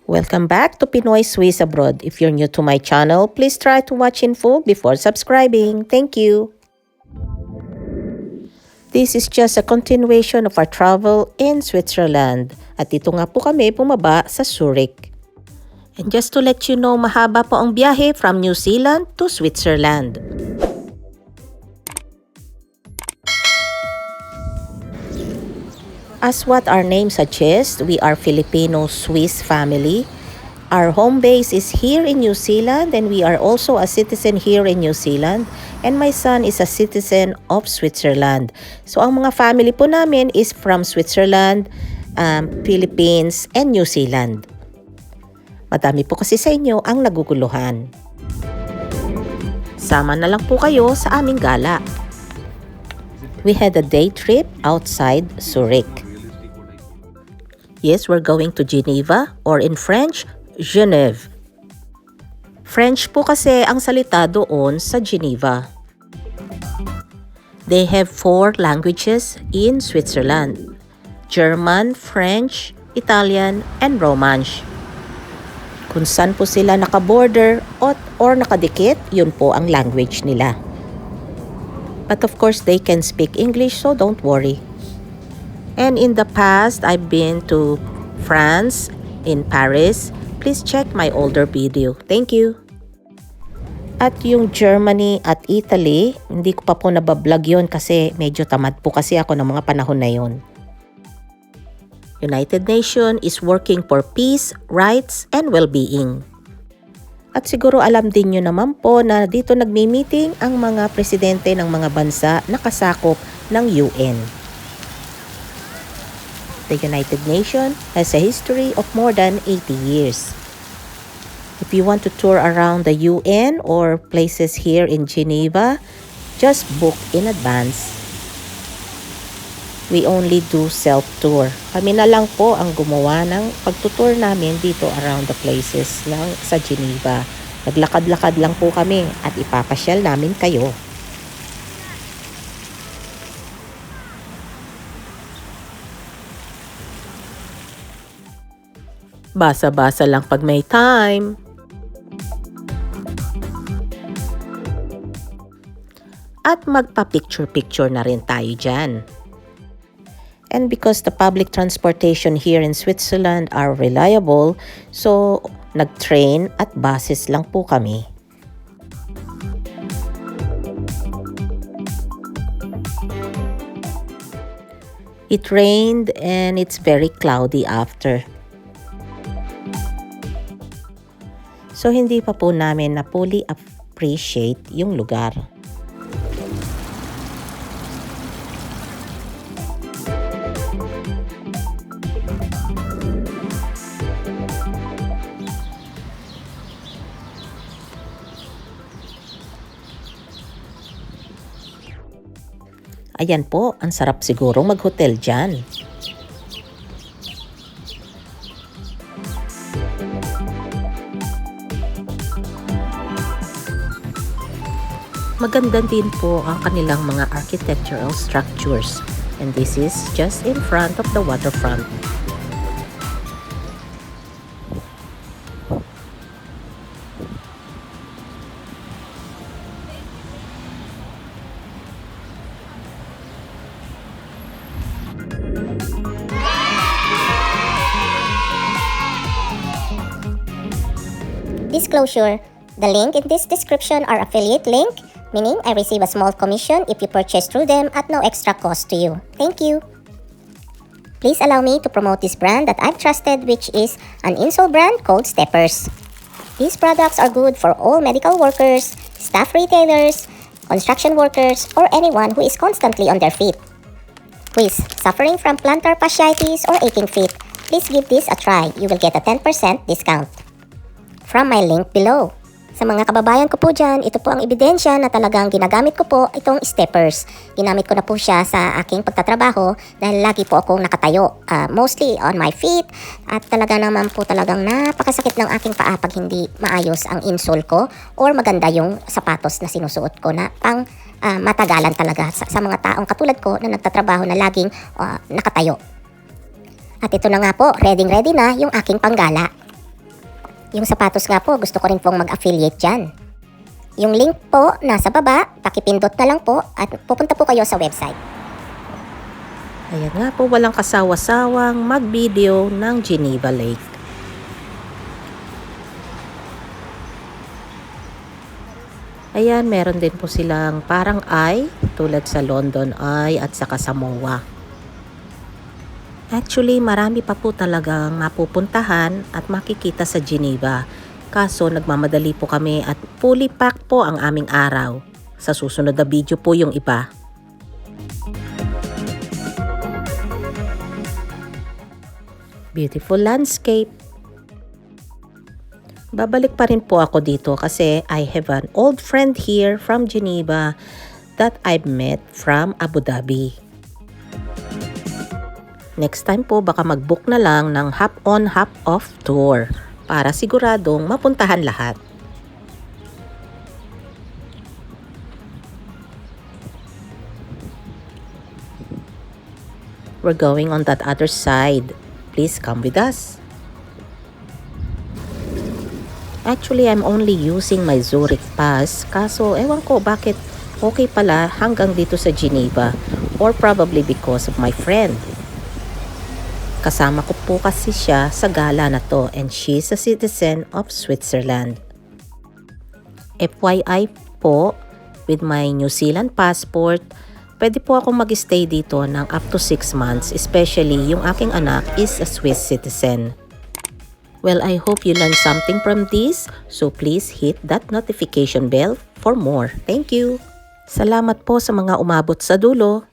Welcome back to Pinoy Swiss Abroad. If you're new to my channel, please try to watch in full before subscribing. Thank you. This is just a continuation of our travel in Switzerland. At dito nga po kami bumaba sa Zurich. And just to let you know, mahaba po ang biyahe from New Zealand to Switzerland. As what our name suggests, we are Filipino-Swiss family. Our home base is here in New Zealand and we are also a citizen here in New Zealand. And my son is a citizen of Switzerland. So ang mga family po namin is from Switzerland, Philippines, and New Zealand. Madami po kasi sa inyo ang naguguluhan. Sama na lang po kayo sa aming gala. We had a day trip outside Zurich. Yes, we're going to Geneva, or in French, Genève. French po kasi ang salita doon sa Geneva. They have 4 languages in Switzerland: German, French, Italian, and Romansh. Kung saan po sila naka-border or nakadikit, yun po ang language nila. But of course, they can speak English, so don't worry. And in the past, I've been to France, in Paris. Please check my older video. Thank you. At yung Germany at Italy, hindi ko pa po nabablog yun kasi medyo tamad po kasi ako ng mga panahon na yun. United Nations is working for peace, rights, and well-being. At siguro alam din nyo naman po na dito nagmi-meeting ang mga presidente ng mga bansa na kasakop ng UN. The United Nations has a history of more than 80 years. If you want to tour around the UN or places here in Geneva, just book in advance. We only do self-tour. Kami na lang po ang gumawa ng pagtutour namin dito around the places sa Geneva. Naglakad-lakad lang po kami at ipapasyal namin kayo. Basa-basa lang pag may time. At magpa-picture-picture na rin tayo dyan. And because the public transportation here in Switzerland are reliable, so nag-train at buses lang po kami. It rained and it's very cloudy after. So hindi pa po namin na fully appreciate yung lugar. Ayan po, ang sarap siguro mag-hotel dyan. Maganda din po ang kanilang mga architectural structures. And this is just in front of the waterfront. Disclosure: the link in this description are affiliate link, meaning I receive a small commission if you purchase through them at no extra cost to you. Thank you. Please allow me to promote this brand that I've trusted, which is an insole brand called Steppers. These products are good for all medical workers, staff retailers, construction workers, or anyone who is constantly on their feet. Who is suffering from plantar fasciitis or aching feet, please give this a try. You will get a 10% discount from my link below. Sa mga kababayan ko po dyan, ito po ang ebidensya na talagang ginagamit ko po itong Steppers. Ginamit ko na po siya sa aking pagtatrabaho dahil lagi po akong nakatayo. Mostly on my feet. At talaga naman po talagang napakasakit ng aking paa pag hindi maayos ang insole ko or maganda yung sapatos na sinusuot ko na pang matagalan talaga sa mga taong katulad ko na nagtatrabaho na laging nakatayo. At ito na nga po, ready na yung aking panggala. Yung sapatos nga po, gusto ko rin pong mag-affiliate dyan. Yung link po, nasa baba, pakipindot na lang po at pupunta po kayo sa website. Ayan nga po, walang kasawa-sawang mag-video ng Geneva Lake. Ayan, meron din po silang parang eye, tulad sa London Eye at saka sa MOA. Actually, marami pa po talagang mapupuntahan at makikita sa Geneva. Kaso, nagmamadali po kami at fully packed po ang aming araw. Sa susunod na video po yung iba. Beautiful landscape. Babalik pa rin po ako dito kasi I have an old friend here from Geneva that I've met from Abu Dhabi. Next time po baka mag-book na lang ng hop-on, hop-off tour para siguradong mapuntahan lahat. We're going on that other side. Please come with us. Actually, I'm only using my Zurich pass. Kaso, ewan ko bakit okay pala hanggang dito sa Geneva. Or probably because of my friend. Kasama ko po kasi siya sa gala na to and she's a citizen of Switzerland. FYI po, with my New Zealand passport, pwede po ako mag-stay dito ng up to 6 months, especially yung aking anak is a Swiss citizen. Well, I hope you learned something from this, so please hit that notification bell for more. Thank you! Salamat po sa mga umabot sa dulo.